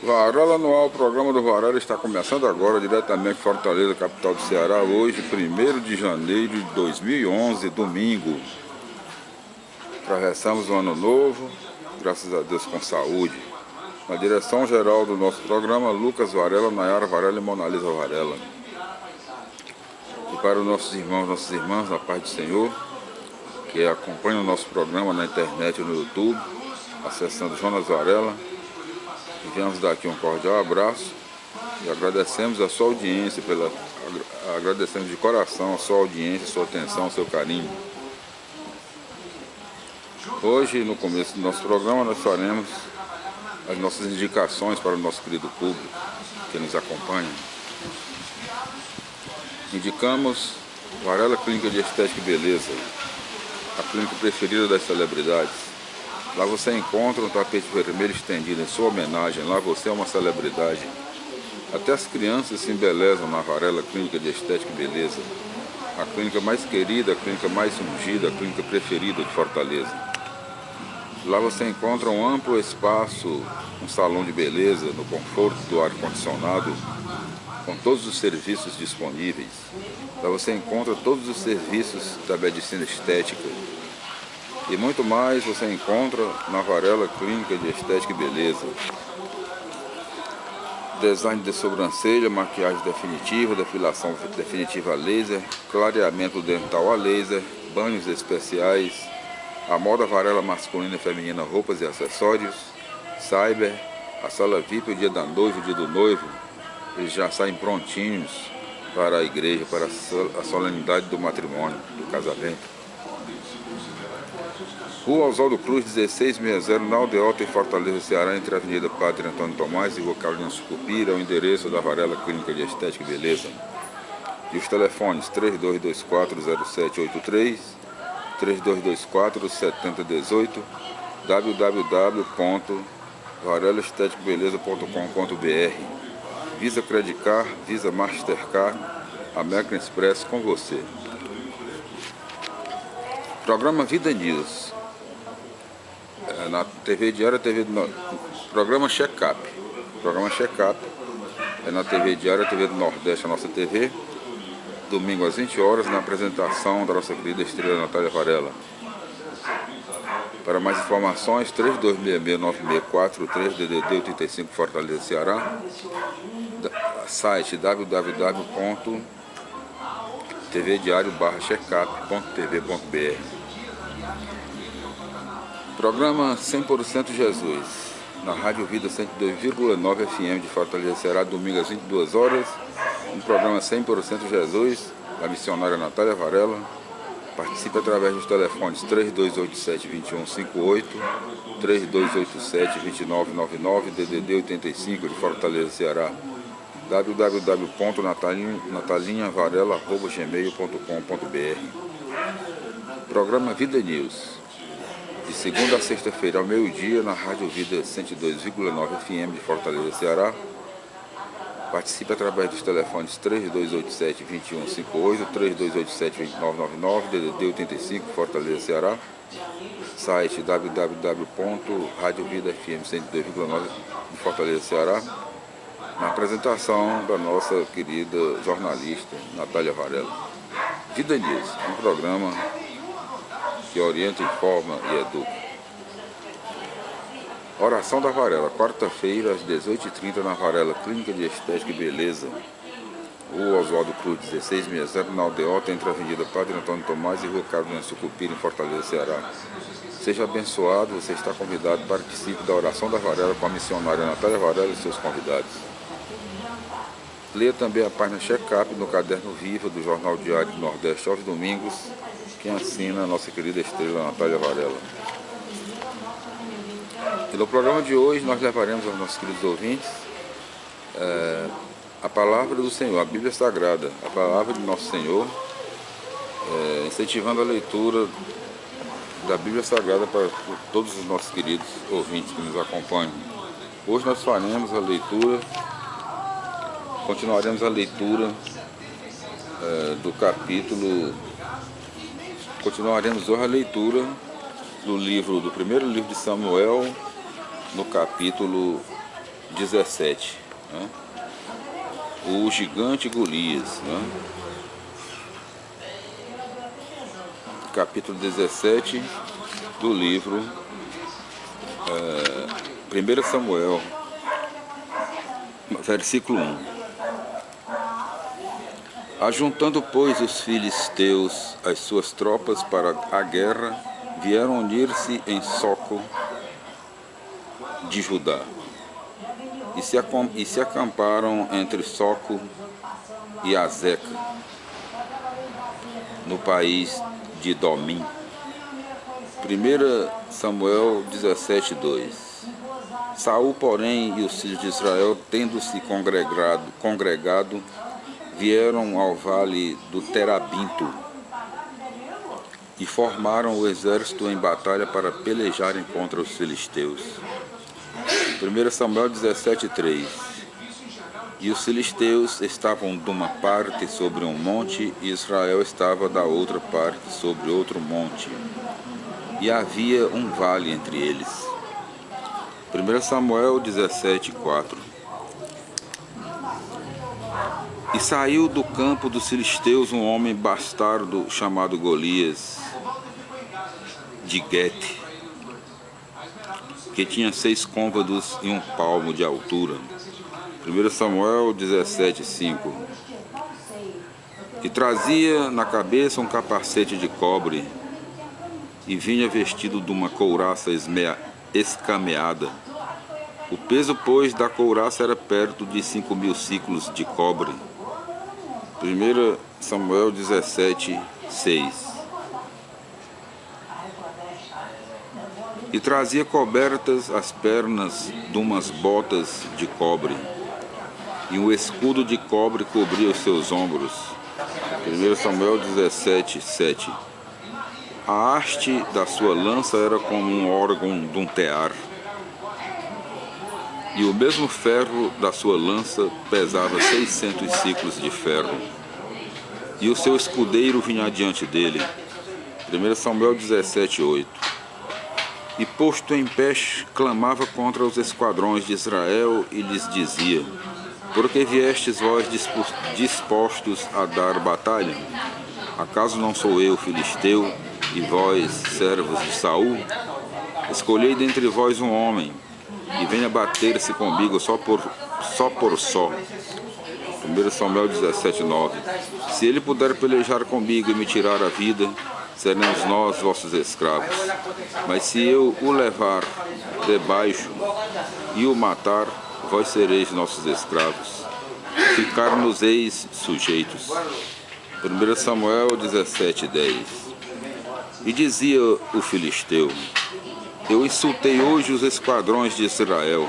Varela no ar, o programa do Varela está começando agora, diretamente de Fortaleza, capital do Ceará, hoje, 1º de janeiro de 2011, domingo. Atravessamos o ano novo, graças a Deus com saúde. Na direção geral do nosso programa, Lucas Varela, Nayara Varela e Monalisa Varela. E para os nossos irmãos, nossas irmãs, na paz do Senhor, que acompanham o nosso programa na internet e no YouTube, acessando Jonas Varela, enviamos daqui um cordial abraço e agradecemos a sua audiência, agradecemos de coração a sua audiência, a sua atenção, o seu carinho. Hoje, no começo do nosso programa, nós faremos as nossas indicações para o nosso querido público que nos acompanha. Indicamos Varela Clínica de Estética e Beleza, a clínica preferida das celebridades. Lá você encontra um tapete vermelho estendido em sua homenagem. Lá você é uma celebridade. Até as crianças se embelezam na Varela Clínica de Estética e Beleza. A clínica mais querida, a clínica mais ungida, a clínica preferida de Fortaleza. Lá você encontra um amplo espaço, um salão de beleza, no conforto do ar-condicionado, com todos os serviços disponíveis. Lá você encontra todos os serviços da medicina estética. E muito mais você encontra na Varela Clínica de Estética e Beleza. Design de sobrancelha, maquiagem definitiva, depilação definitiva a laser, clareamento dental a laser, banhos especiais, a moda Varela masculina e feminina, roupas e acessórios, cyber, a sala VIP, o dia da noiva, o dia do noivo. Eles já saem prontinhos para a igreja, para a solenidade do matrimônio, do casamento. Rua Oswaldo Cruz, 1660, na Aldeota, em Fortaleza, Ceará, entre a Avenida Padre Antônio Tomás e Rua Carolina Sucupira, é o endereço da Varela Clínica de Estética e Beleza. E os telefones 32240783, 32247018, www.varelaesteticabeleza.com.br. Visa Credit Card, Visa Mastercard, American Express com você. Programa Vida News. Na TV Diária, programa Check-up. Programa Check-up é na TV Diária, TV do Nordeste, a nossa TV. Domingo às 20 horas, na apresentação da nossa querida estrela Natália Varela. Para mais informações, 3266-9643, DDD 85, Fortaleza, Ceará. Site www.tvdiario.checkup.tv.br. Programa 100% Jesus, na Rádio Vida 102,9 FM de Fortaleza, Ceará, domingo às 22 horas. Um programa 100% Jesus, da missionária Natália Varela. Participe através dos telefones 3287-2158, 3287-2999, DDD 85 de Fortaleza, Ceará. www.natalinhavarela.gmail.com.br. Programa Vida News, de segunda a sexta-feira ao meio-dia, na Rádio Vida 102,9 FM de Fortaleza, Ceará. Participe através dos telefones 3287-2158, 3287-2999, DDD 85, Fortaleza, Ceará. Site www.radiovidafm102,9 de Fortaleza, Ceará. Na apresentação da nossa querida jornalista Natália Varela. Vida News, um programa que orienta, informa e educa. Oração da Varela, quarta-feira às 18h30 na Varela Clínica de Estética e Beleza. Rua Oswaldo Cruz, 1660, na Aldeota, entre a Avenida Padre Antônio Tomás e Rua Carolina Sucupira, em Fortaleza, Ceará. Seja abençoado, você está convidado, participe da Oração da Varela com a missionária Natália Varela e seus convidados. Leia também a página Check-up no Caderno Viva do Jornal Diário do Nordeste aos domingos, quem assina a nossa querida estrela Natália Varela. E no programa de hoje nós levaremos aos nossos queridos ouvintes a palavra do Senhor, a Bíblia Sagrada, a palavra de nosso Senhor, incentivando a leitura da Bíblia Sagrada para todos os nossos queridos ouvintes que nos acompanham. Hoje nós faremos a leitura, continuaremos a leitura do capítulo, continuaremos hoje a leitura do primeiro livro de Samuel, no capítulo 17, né? O gigante Golias, né? Capítulo 17 do livro 1 Samuel, versículo 1. Ajuntando, pois, os filisteus as suas tropas para a guerra, vieram unir-se em Soco de Judá, e se acamparam entre Soco e Azeca, no país de Domim. 1 Samuel 17:2. Saul, porém, e os filhos de Israel, tendo-se congregado, vieram ao vale do Terabinto e formaram o exército em batalha para pelejarem contra os filisteus. 1 Samuel 17:3. E os filisteus estavam de uma parte sobre um monte, e Israel estava da outra parte sobre outro monte, e havia um vale entre eles. 1 Samuel 17:4. E saiu do campo dos filisteus um homem bastardo chamado Golias, de Guete, que tinha 6 côvados e 1 palmo de altura. 1 Samuel 17:5. E trazia na cabeça um capacete de cobre, e vinha vestido de uma couraça escameada. O peso, pois, da couraça era perto de 5.000 siclos de cobre. 1 Samuel 17:6. E trazia cobertas as pernas de umas botas de cobre, e um escudo de cobre cobria os seus ombros. 1 Samuel 17:7. A haste da sua lança era como um órgão de um tear, e o mesmo ferro da sua lança pesava 600 ciclos de ferro, e o seu escudeiro vinha adiante dele. 1 Samuel 17:8. E posto em pé, clamava contra os esquadrões de Israel e lhes dizia: por que viestes vós dispostos a dar batalha? Acaso não sou eu filisteu, e vós, servos de Saul? Escolhei dentre vós um homem, e venha bater-se comigo só por só. 1 Samuel 17:9. Se ele puder pelejar comigo e me tirar a vida, seremos nós vossos escravos. Mas se eu o levar debaixo e o matar, vós sereis nossos escravos. Ficar-nos-eis sujeitos. 1 Samuel 17:10. E dizia o filisteu: eu insultei hoje os esquadrões de Israel.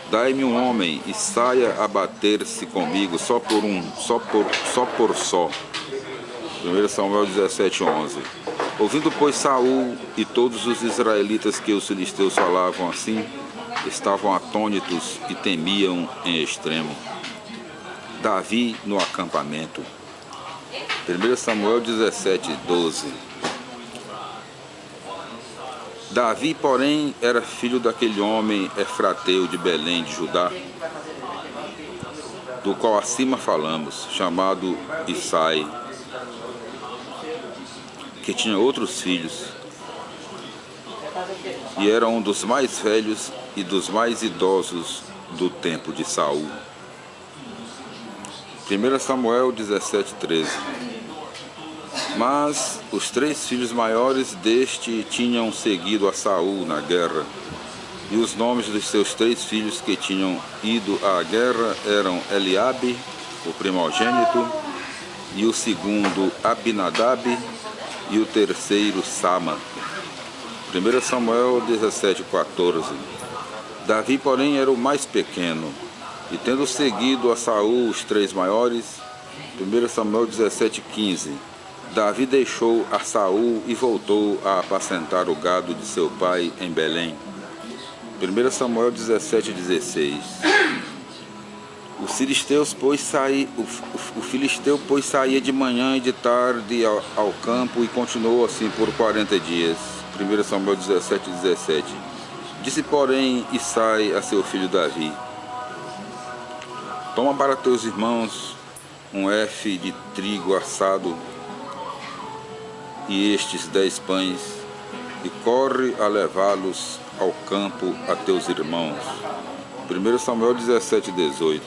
Dai-me um homem e saia a bater-se comigo só. 1 Samuel 17:11. Ouvindo, pois, Saul e todos os israelitas que os filisteus falavam assim, estavam atônitos e temiam em extremo. Davi no acampamento. 1 Samuel 17:12. Davi, porém, era filho daquele homem efrateu de Belém de Judá, do qual acima falamos, chamado Isai, que tinha outros filhos, e era um dos mais velhos e dos mais idosos do tempo de Saul. 1 Samuel 17:13. Mas os 3 filhos maiores deste tinham seguido a Saul na guerra, e os nomes dos seus 3 filhos que tinham ido à guerra eram Eliabe, o primogênito, e o segundo Abinadab, e o terceiro Sama. 1 Samuel 17:14. Davi, porém, era o mais pequeno, e tendo seguido a Saul os 3 maiores. 1 Samuel 17:15. Davi deixou a Saul e voltou a apacentar o gado de seu pai em Belém. 1 Samuel 17:16. O filisteu, pois, saía de manhã e de tarde ao campo, e continuou assim por 40 dias. 1 Samuel 17:17. Disse, porém, Isai a seu filho Davi: Toma para teus irmãos um efe de trigo assado e estes 10 pães, e corre a levá-los ao campo a teus irmãos. 1 Samuel 17:18.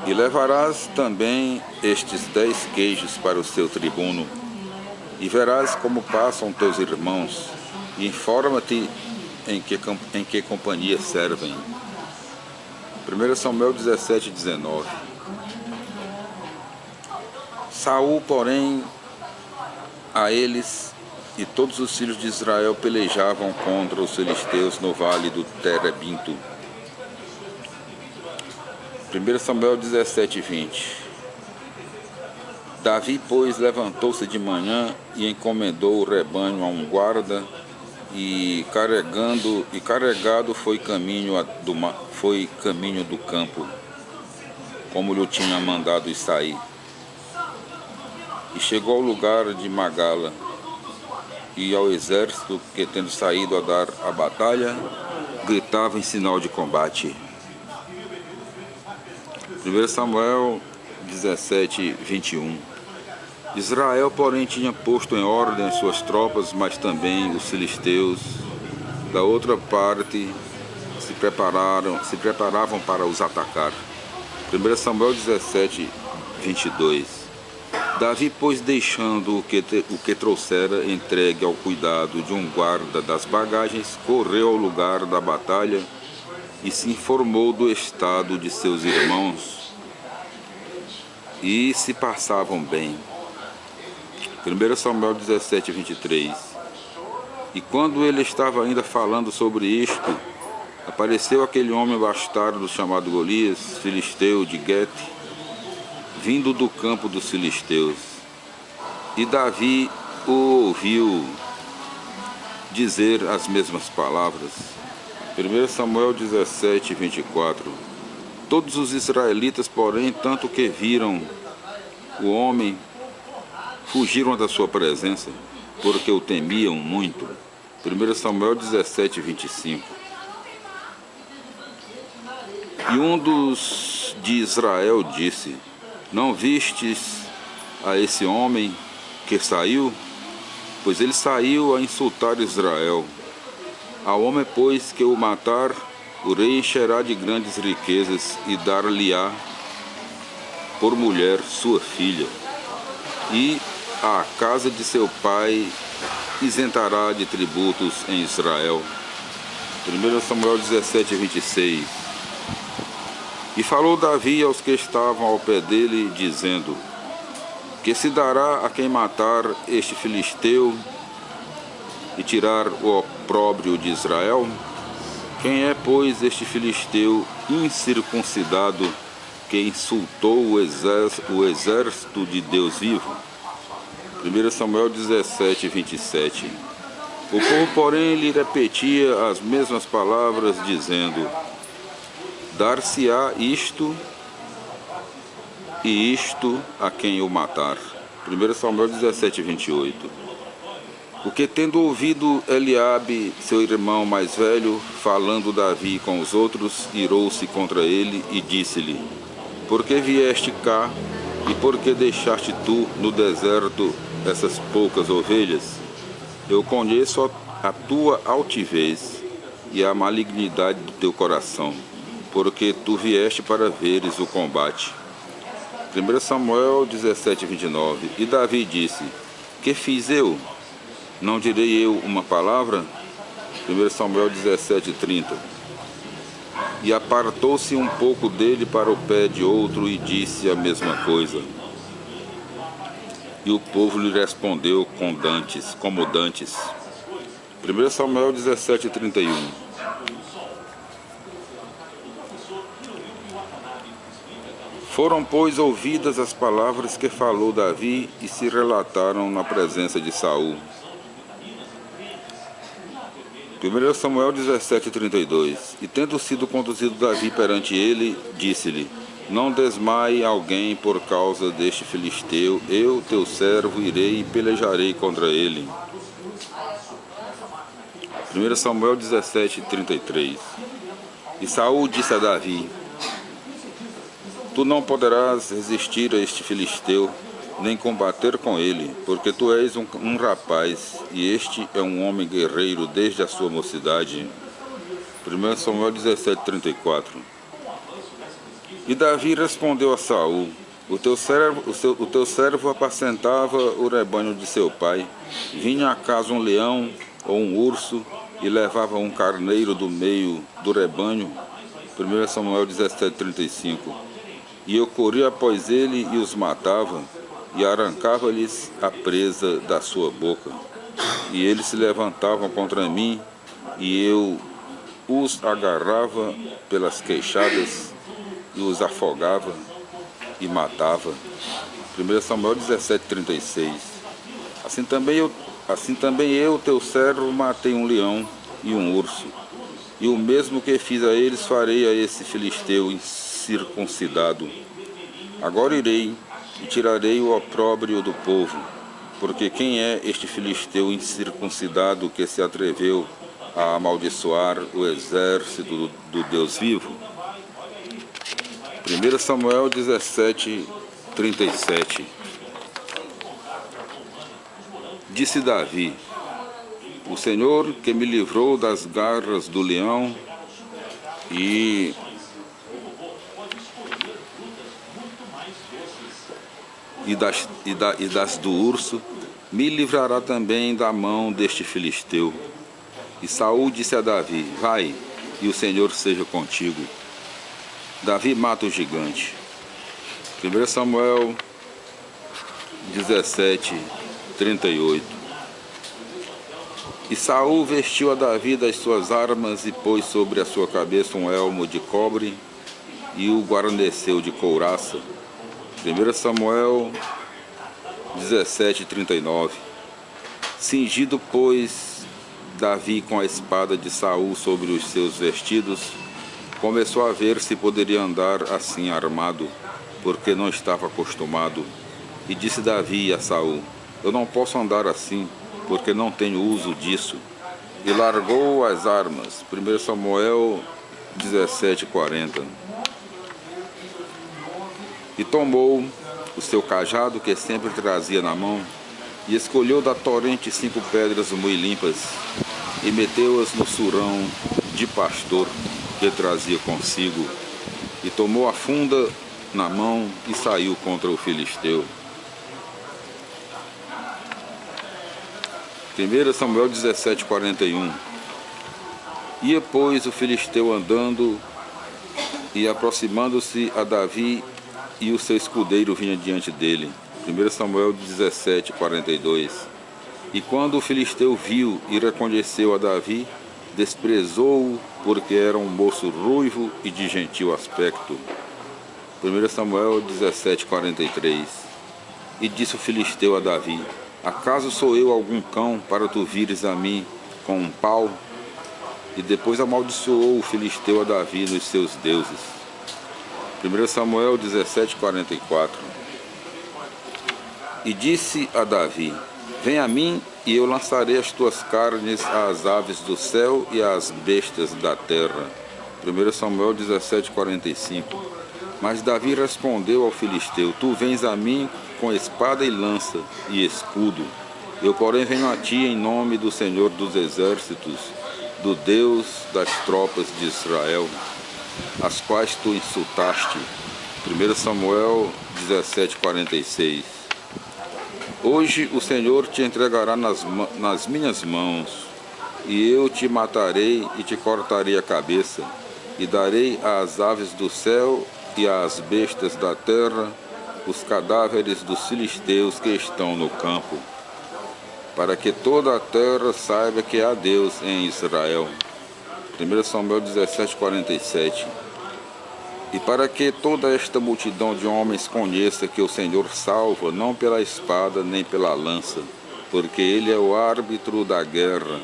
E levarás também estes 10 queijos para o seu tribuno, e verás como passam teus irmãos, e informa-te em que companhia servem. 1 Samuel 17:19. Saul, porém, a eles e todos os filhos de Israel pelejavam contra os filisteus no vale do Terebinto. 1 Samuel 17:20. Davi, pois, levantou-se de manhã e encomendou o rebanho a um guarda, e carregado foi caminho do campo, como lhe tinha mandado Isaí. E chegou ao lugar de Magala, e ao exército que, tendo saído a dar a batalha, gritava em sinal de combate. 1 Samuel 17:21. Israel, porém, tinha posto em ordem as suas tropas, mas também os filisteus da outra parte se preparavam para os atacar. 1 Samuel 17:22. Davi, pois, deixando o que trouxera entregue ao cuidado de um guarda das bagagens, correu ao lugar da batalha e se informou do estado de seus irmãos, e se passavam bem. 1 Samuel 17:23. E quando ele estava ainda falando sobre isto, apareceu aquele homem bastardo chamado Golias, filisteu de Gete, vindo do campo dos filisteus. E Davi o ouviu dizer as mesmas palavras. 1 Samuel 17:24. Todos os israelitas, porém, tanto que viram o homem, fugiram da sua presença, porque o temiam muito. 1 Samuel 17:25. E um dos de Israel disse: Não vistes a esse homem que saiu? Pois ele saiu a insultar Israel. Ao homem, pois, que o matar, o rei encherá de grandes riquezas e dar-lhe-á por mulher sua filha, e a casa de seu pai isentará de tributos em Israel. 1 Samuel 17:26. E falou Davi aos que estavam ao pé dele, dizendo: Que se dará a quem matar este filisteu e tirar o opróbrio de Israel? Quem é, pois, este filisteu incircuncidado que insultou o exército de Deus vivo? 1 Samuel 17:27. O povo, porém, lhe repetia as mesmas palavras, dizendo: Dar-se-á isto e isto a quem o matar. 1 Samuel 17:28. Porque, tendo ouvido Eliabe, seu irmão mais velho, falando Davi com os outros, irou-se contra ele e disse-lhe: Por que vieste cá e por que deixaste tu no deserto essas poucas ovelhas? Eu conheço a tua altivez e a malignidade do teu coração, porque tu vieste para veres o combate. 1 Samuel 17:29. E Davi disse: Que fiz eu? Não direi eu uma palavra? 1 Samuel 17:30. E apartou-se um pouco dele para o pé de outro e disse a mesma coisa. E o povo lhe respondeu como dantes. 1 Samuel 17:31. Foram, pois, ouvidas as palavras que falou Davi e se relataram na presença de Saul. 1 Samuel 17:32. E tendo sido conduzido Davi perante ele, disse-lhe: Não desmaie alguém por causa deste filisteu, eu, teu servo, irei e pelejarei contra ele. 1 Samuel 17:33. E Saul disse a Davi: Tu não poderás resistir a este filisteu, nem combater com ele, porque tu és um rapaz, e este é um homem guerreiro desde a sua mocidade. 1 Samuel 17:34. E Davi respondeu a Saul: o teu servo apacentava o rebanho de seu pai. Vinha a casa um leão ou um urso e levava um carneiro do meio do rebanho. 1 Samuel 17:35. E eu corria após ele e os matava, e arrancava-lhes a presa da sua boca. E eles se levantavam contra mim, e eu os agarrava pelas queixadas, e os afogava e matava. 1 Samuel 17:36. Assim também eu, teu servo, matei um leão e um urso. E o mesmo que fiz a eles, farei a esse filisteu incircuncidado. Agora irei e tirarei o opróbrio do povo, porque quem é este filisteu incircuncidado que se atreveu a amaldiçoar o exército do Deus vivo? 1 Samuel 17:37. Disse Davi: o Senhor que me livrou das garras do leão e das do urso, me livrará também da mão deste filisteu. E Saul disse a Davi: vai, e o Senhor seja contigo. Davi mata o gigante. 1 Samuel 17:38. E Saul vestiu a Davi das suas armas e pôs sobre a sua cabeça um elmo de cobre e o guarneceu de couraça. 1 Samuel 17:39. Cingido, pois, Davi com a espada de Saul sobre os seus vestidos, começou a ver se poderia andar assim armado, porque não estava acostumado. E disse Davi a Saul: eu não posso andar assim, porque não tenho uso disso. E largou as armas. 1 Samuel 17:40. E tomou o seu cajado, que sempre trazia na mão, e escolheu da torrente 5 pedras muito limpas, e meteu-as no surão de pastor que trazia consigo, e tomou a funda na mão e saiu contra o filisteu. 1 Samuel 17:41. Ia, pois, o filisteu andando e aproximando-se a Davi, e o seu escudeiro vinha diante dele. 1 Samuel 17:42. E quando o filisteu viu e reconheceu a Davi, desprezou-o, porque era um moço ruivo e de gentil aspecto. 1 Samuel 17:43. E disse o filisteu a Davi: acaso sou eu algum cão para tu vires a mim com um pau? E depois amaldiçoou o filisteu a Davi nos seus deuses. 1 Samuel 17:44. E disse a Davi: vem a mim, e eu lançarei as tuas carnes às aves do céu e às bestas da terra. 1 Samuel 17:45. Mas Davi respondeu ao filisteu: tu vens a mim com espada e lança e escudo. Eu, porém, venho a ti em nome do Senhor dos exércitos, do Deus das tropas de Israel, as quais tu insultaste. 1 Samuel 17:46. Hoje o Senhor te entregará nas minhas mãos, e eu te matarei e te cortarei a cabeça, e darei às aves do céu e às bestas da terra os cadáveres dos filisteus que estão no campo, para que toda a terra saiba que há Deus em Israel. 1 Samuel 17:47. E para que toda esta multidão de homens conheça que o Senhor salva, não pela espada nem pela lança, porque Ele é o árbitro da guerra,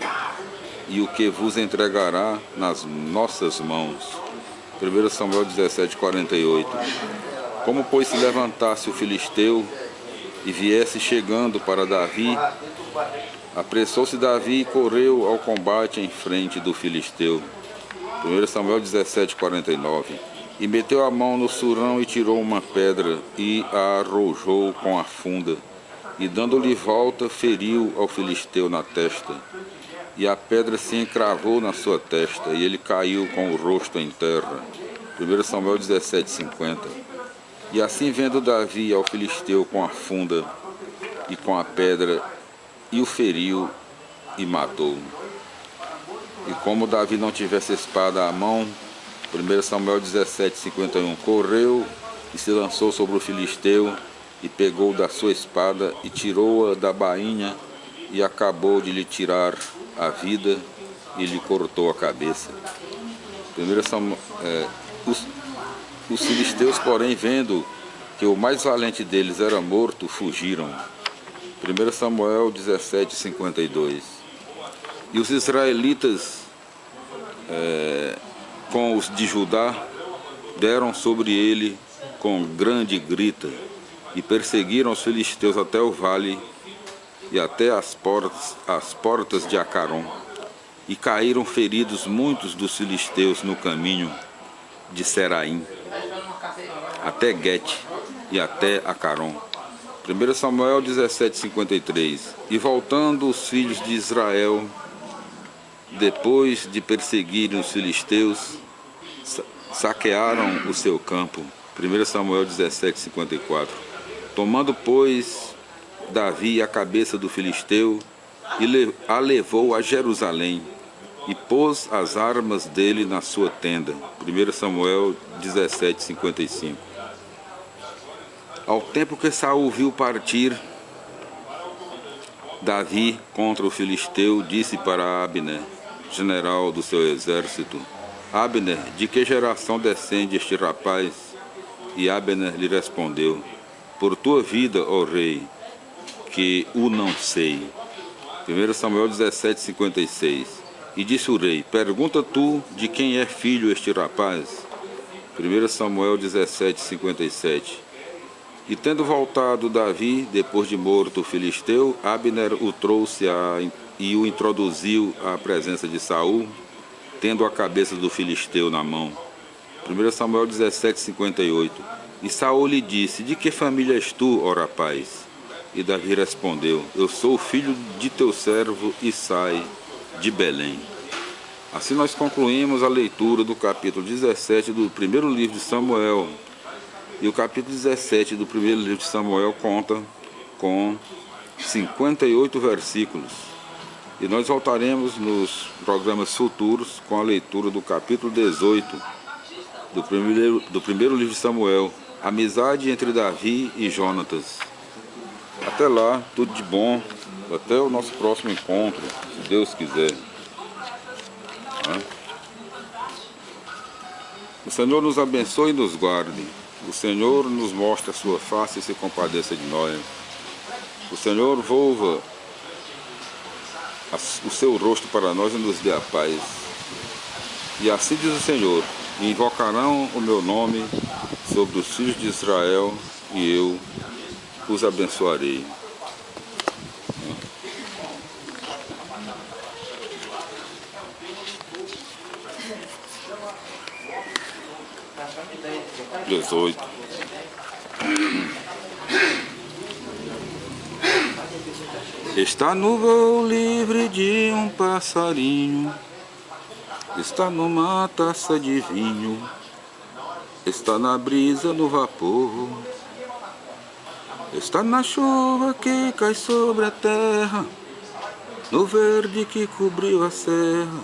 e o que vos entregará nas nossas mãos. 1 Samuel 17:48. Como, pois, se levantasse o filisteu e viesse chegando para Davi, apressou-se Davi e correu ao combate em frente do filisteu. 1 Samuel 17:49. E meteu a mão no surão e tirou uma pedra e a arrojou com a funda. E dando-lhe volta, feriu ao filisteu na testa. E a pedra se encravou na sua testa, e ele caiu com o rosto em terra. 1 Samuel 17:50. E assim vendo Davi ao filisteu com a funda e com a pedra, e o feriu e matou. E como Davi não tivesse espada à mão, 1 Samuel 17:51, correu e se lançou sobre o filisteu, e pegou da sua espada, e tirou-a da bainha, e acabou de lhe tirar a vida, e lhe cortou a cabeça. Os filisteus, porém, vendo que o mais valente deles era morto, fugiram. 1 Samuel 17:52. E os israelitas, com os de Judá, deram sobre ele com grande grita, e perseguiram os filisteus até o vale e até as portas de Acaron. E caíram feridos muitos dos filisteus no caminho de Seraim, até Guete e até Acaron. 1 Samuel 17:53. E voltando os filhos de Israel, depois de perseguirem os filisteus, saquearam o seu campo. 1 Samuel 17:54. Tomando, pois, Davi a cabeça do filisteu, e a levou a Jerusalém, e pôs as armas dele na sua tenda. 1 Samuel 17:55. Ao tempo que Saul viu partir Davi contra o filisteu, disse para Abner, general do seu exército: Abner, de que geração descende este rapaz? E Abner lhe respondeu: por tua vida, ó rei, que o não sei. 1 Samuel 17:56. E disse o rei: pergunta tu de quem é filho este rapaz? 1 Samuel 17:57. E tendo voltado Davi, depois de morto o filisteu, Abner o trouxe e o introduziu à presença de Saul, tendo a cabeça do filisteu na mão. 1 Samuel 17:58. E Saul lhe disse: de que família és tu, ó rapaz? E Davi respondeu: eu sou o filho de teu servo Isaí, de Belém. Assim nós concluímos a leitura do capítulo 17 do primeiro livro de Samuel. E o capítulo 17 do primeiro livro de Samuel conta com 58 versículos. E nós voltaremos nos programas futuros com a leitura do capítulo 18 do primeiro livro de Samuel, amizade entre Davi e Jonatas. Até lá, tudo de bom. Até o nosso próximo encontro, se Deus quiser. O Senhor nos abençoe e nos guarde. O Senhor nos mostre a sua face e se compadeça de nós. O Senhor volva o seu rosto para nós e nos dê a paz. E assim diz o Senhor: invocarão o meu nome sobre os filhos de Israel, e eu os abençoarei. (18) Está no voo livre de um passarinho, está numa taça de vinho, está na brisa, no vapor, está na chuva que cai sobre a terra, no verde que cobriu a serra,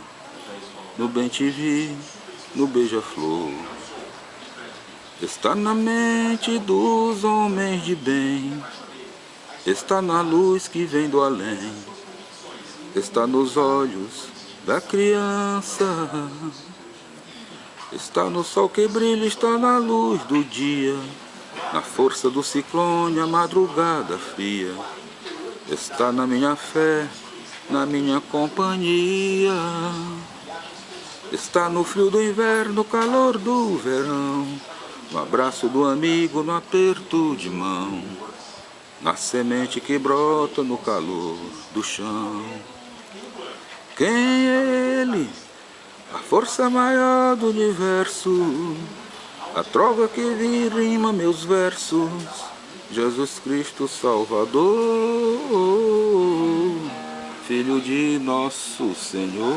no bem-te-vi, no beija-flor. Está na mente dos homens de bem, está na luz que vem do além, está nos olhos da criança, está no sol que brilha, está na luz do dia, na força do ciclone, a madrugada fria. Está na minha fé, na minha companhia, está no frio do inverno, no calor do verão, no abraço do amigo, no aperto de mão, na semente que brota no calor do chão. Quem é ele? A força maior do universo, A trova que rima meus versos, Jesus Cristo Salvador, Filho de nosso Senhor.